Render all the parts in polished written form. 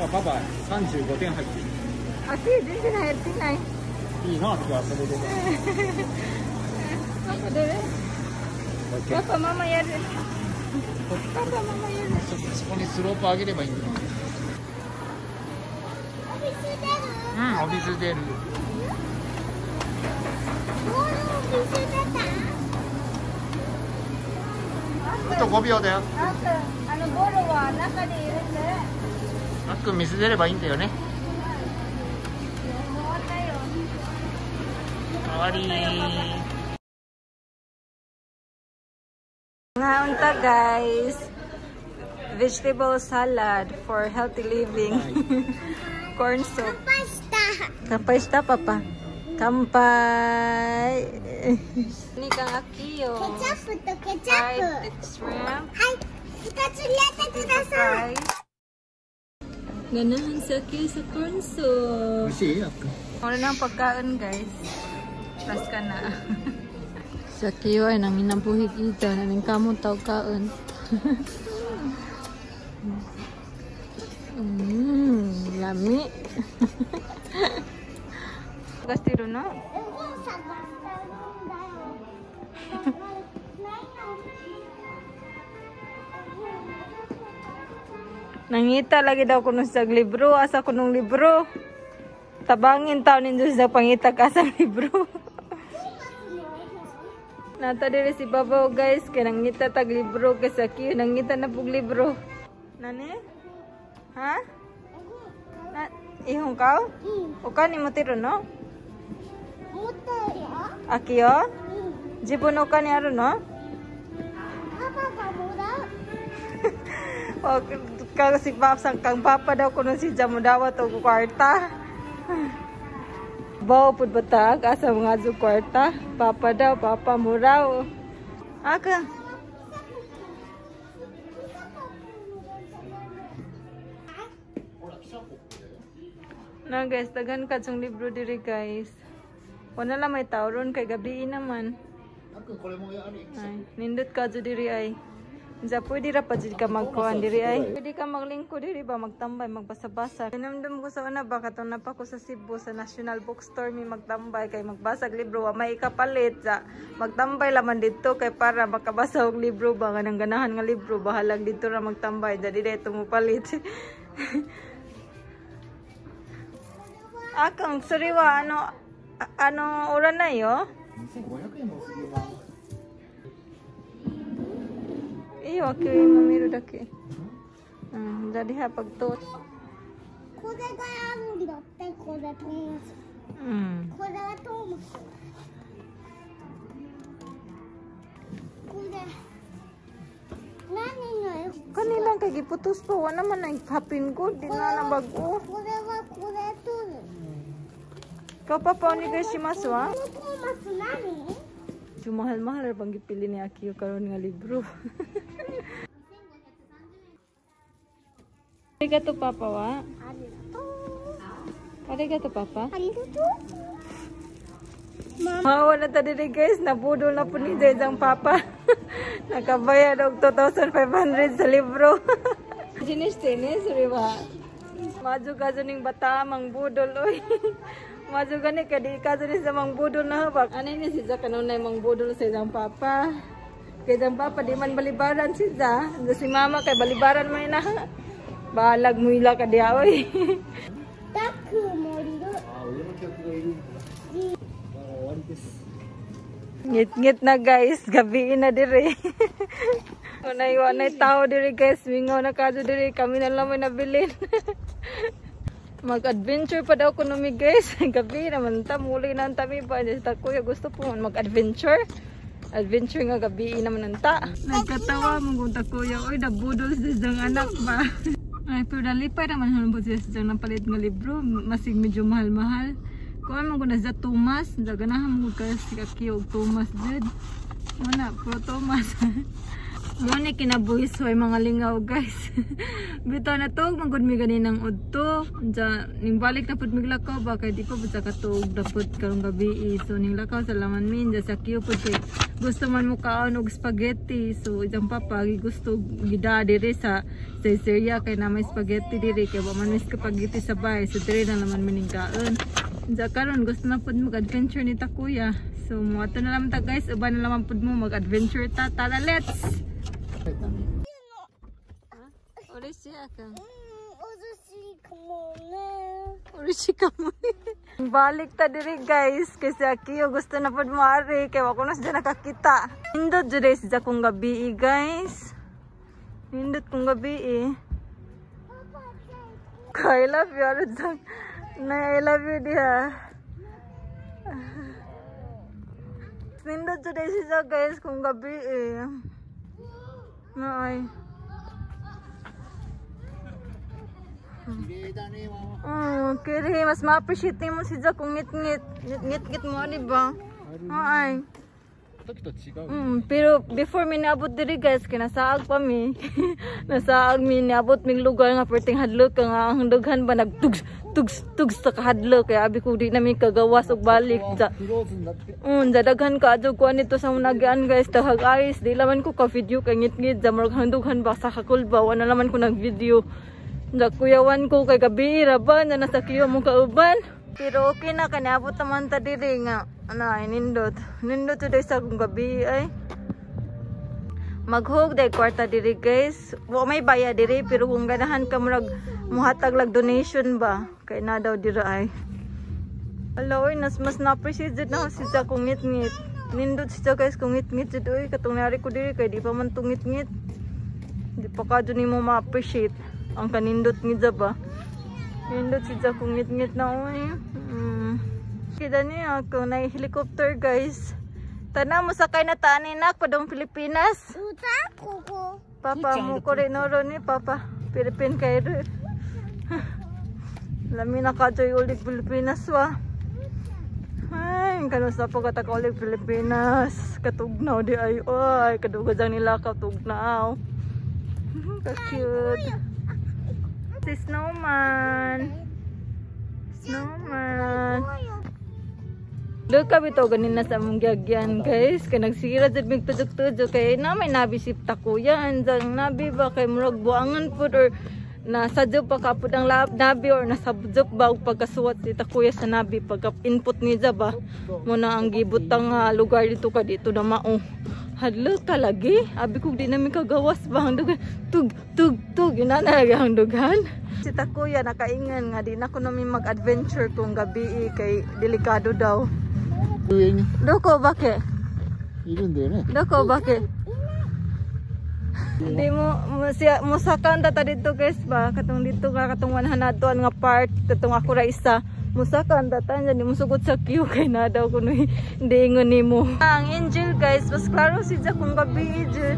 パパ35点入ってる。あ、全然入ってない。いいな、今日はそれで。パパどれ？パパママやる。パパママやる。そこにスロープ上げればいいんだよ。お水出る。あと5秒だよ。ボールは中に入れて。あっくん水出ればいいんだよね。終わり。Ngayon ta guys, vegetable salad for healthy living. Corn soup. Kampay papa. Kampay. Ini kang akiyo. Ketchup. Fried shrimp. Ganahan sa akiyo sa corn soup. Masih ya? Wala na ang pagkain guys. Plus ka na. Sa akiyo ay nanginang puhig ito. Naning kamong tawag kain. Lami. Gastiro na. Nangita lagi daw kuno sa libro. Asa kunong libro. Tabangin taon ninyo sa pangita ka sa libro. Nata diri si Babaw guys. Kaya nangita tag libro. Kasi aki nangita na pug libro. Nani? Ha? Ihong kau? Uka ni mo tiro no? Aki yo? Jibun uka ni aro no? O kasi kang papa daw kuno si Jamo dawat og kwarta. Bawo pud batag asa mga zu kwarta. Papa daw, papa muraw. Aka. Na guys, tagan ka yung libro diri guys. Wala lang may tauron kay gabi naman. Ay, nindot ka diri ay. Diya pwede ra pa diri ka magkuhan diri ay. Pwede ka maglingko diri ba magtambay magbasa-basa. Tinamdam ko sa una ba katong napa ko sa Cebu sa National Bookstore mi magtambay kay magbasag libro wa may ikapalit sa magtambay laman dito kay para makabasa og libro ba nga nang ganahan nga libro bahalag dito ra magtambay jadi dito mo palit. Akang sariwa ano oras na yo? 2500円もするな。Iyo, aki mo miro dake. Jadi ha pagtot. これがあるんだってこれトーマス。これはトーマス。これ何の絵？ Kanilang kay giputos pa wa naman ay hapin ko di na nabago. これはこれとる。 Kau papa ni guys si Maswa? このトーマス何？ Mahal-mahal bang gipili ni Aki karon nga libro. Arigato papa wa? Arigato papa? Mawa na ta diri guys, nabudol na po ni Jayjang papa. Nakabayad og 2,500 sa libro. Jinis-tinis riba. Maju ka ning bata mang budol oy. Maju gani ka di ka diri sa mang budol na habak. Ano ni si Za kanunay mang budol sa Jang papa. Kay Jang papa di man balibaran si Za. Si mama kay balibaran may na. Balag mo ila ka diya oy. Taku mo riru. Ngit-ngit na guys, gabi na diri. Wanay tao diri guys, mingaw na kadto diri, kami na lang may nabilin. Mag-adventure pa daw kuno mi guys. Gabi naman ta muli na tami pa ta kuya gusto po mag-adventure. Adventure nga gabi naman ta. Nagkatawa mo kung ta kuya, oy nabudol sa isang anak ba. Ay pero dalipay naman hanapot siya sa isang napalit nga libro, masig medyo mahal-mahal. Kung ano ko na sa Thomas, ganahan mo ka si Aki og Thomas jud. Wala pro Thomas. Muna kinabuhis hoy mga lingaw guys. Bito na to, magod mi ganinang udto. Ning balik na pud miglakaw ba kay di ko pud sa katug dapot karong gabi. So ning lakaw sa laman min sa kiyo pud kay gusto man mo kaon og spaghetti. So ijang papa gusto gida diri sa Caesarea kay na may spaghetti diri kay wa man may spaghetti sa bahay. So diri na naman mining kaon. Karon gusto na pud mag-adventure ni Takuya. So mo ato na lang ta guys, uban na naman pud mo mag-adventure ta. Tara, let's. Orishi ka. Orishi ka mo. Balik ta diri guys kasi Akiyo gusto na pud moari kay wa ko na siya nakakita. Nindot jud sa kung gabi guys. Nindot kung gabi. I love you Arjun. I love you dia. Nindot jud siya guys kung gabi. Nay. Kiri mas ma-appreciate mo si Jack kung ngit-ngit mo, di ba? Ay. Pero before mi naabot diri guys, kinasaag pa mi. Nasaag mi naabot ming lugar nga perting hadlok nga ang dughan ba nagtugs sa kahadlok kaya abi ko di na mi kagawas og balik ja. Daghan ka adto ko nito sa unagaan guys, tahag ayos di laman ko ka video kay ngit-ngit ja murag dughan ba sa kakulba wala naman ko nag video. Da kuyawan ko kay gabi ra ba na nasa kiyo mo kauban. Pero okay na kaniabot naman ta diri nga. Ana nindot today sa kung gabi ay. Maghug day kwarta diri guys. Wa may bayad diri pero kung ganahan ka murag muhatag lag donation ba kay na daw diri ay. Hello, mas na-appreciate jud na si sa kung ngit-ngit. Nindot siya guys kung ngit-ngit jud oy katong nari ko diri kay di pa man tungit-ngit. Di pa ka jud nimo ma-appreciate ang kanindot ngidza ba. Nindot siya kung ngit-ngit na oy. Kita niya ako na helicopter guys. Tana mo sakay na tani na padong Pilipinas. Papa mo ko rin oro ni Papa. Pilipin kayo. Lami na kajoy ulit Pilipinas wa. Ay, kanus na po katak ulit Pilipinas. Katugnaw di ay. Ay, kadugazang nila katugnaw. Ka-cute. Si Snowman. Doon kami to ganina sa among gyagyan guys. Kaya nagsira dyan mig tudok-tudok. Kaya na may nabisip Takuya. Andiyan nabi ba kay murag buangan po or nasadyo pa kapod ang nabi or nasabjok ba og pagkasuwat si Takuya sa nabi pagka input niya ba. Muna ang gibutang lugar dito ka dito na mao. Hadlo ka lagi. Abi kog di namin kagawas ba ang dugan. Tug. Yun na ang dugan. Si Takuya nakaingan nga di na ko namin mag-adventure kung gabi kay delikado daw. Doko bake? Doko bake? Hindi mo sakan ta dito guys ba? Katong dito ka katong 100 nga part katong ako ra isa. Musakan ta di mo sugot sa queue kay na daw kuno hindi ingon nimo. Ang angel guys, mas klaro si Jack kung gabi jud.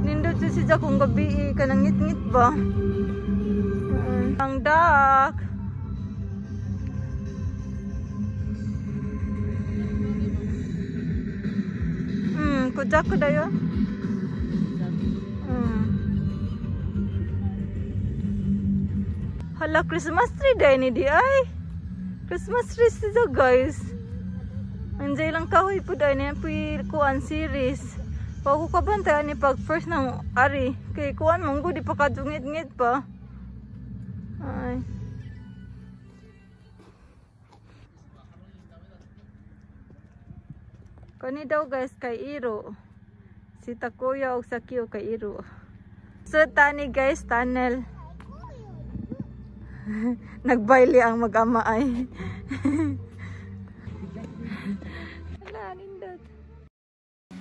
Nindot si Jack kung gabi kanang ngit-ngit ba? Ang duck. Kujak ko dayo. Hala, Christmas tree day ni di ay. Christmas tree siya guys. Anjay lang kahoy po dahil niya po kuan series. Pag ko kabantayan ni pag first ng ari. Kay kuan monggo di pa kadungit-ngit pa. Ay. Kani daw guys kay Iro. Si Takuya og sa Kiyo kay Iro. So tani guys tunnel. Nagbaili ang mag-ama ay.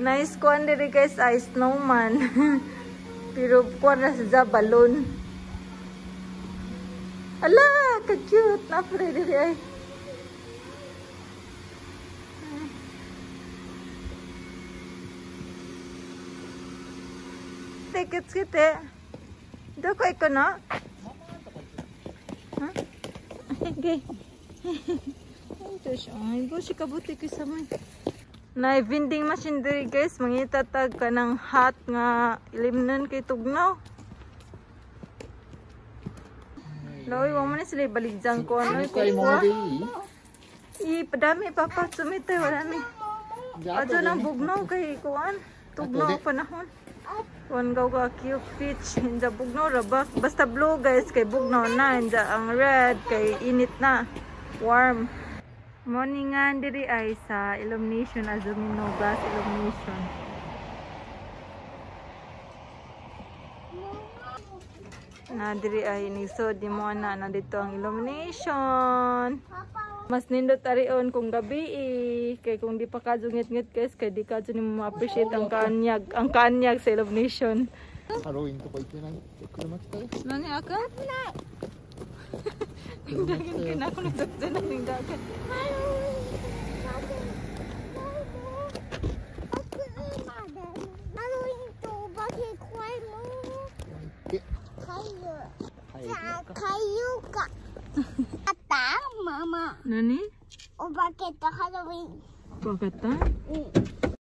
Nice kuan diri guys ay snowman. Pero kuan na sa balloon. Ala, ka-cute. Napre diri ay. Tickets kita. Doko iko na. Ha? Okay. Ito siya. Ay, go si kabuti kay samay. Na vending machine diri guys, mangita tag ka ng hot nga ilimnon kay tugnaw. Loy, wa man sila baligjang ko ano Kay mo ko. di. Padami papa sumite wala ni. Adto nang bugnaw kay kuan. Tugnaw panahon. Kuan gaw ka Cupid, hinja bugnaw rabak. Basta blue guys kay bugnaw na, hinja ang red kay init na. Warm. Morningan diri ay sa illumination, Azumino glass illumination. Na diri ay nisod di mo na dito ang illumination. Mas nindot arion kung gabi kay kung di pa ka ngit-ngit guys kay di ka ni mo appreciate ang kanyag sa illumination. Halloween to ko ito na. Nani akan? Dagan kina ako nagsaksan na ng dagan. Kayu ka. Ata, mama. Nani? Obake to Halloween. Pagkata?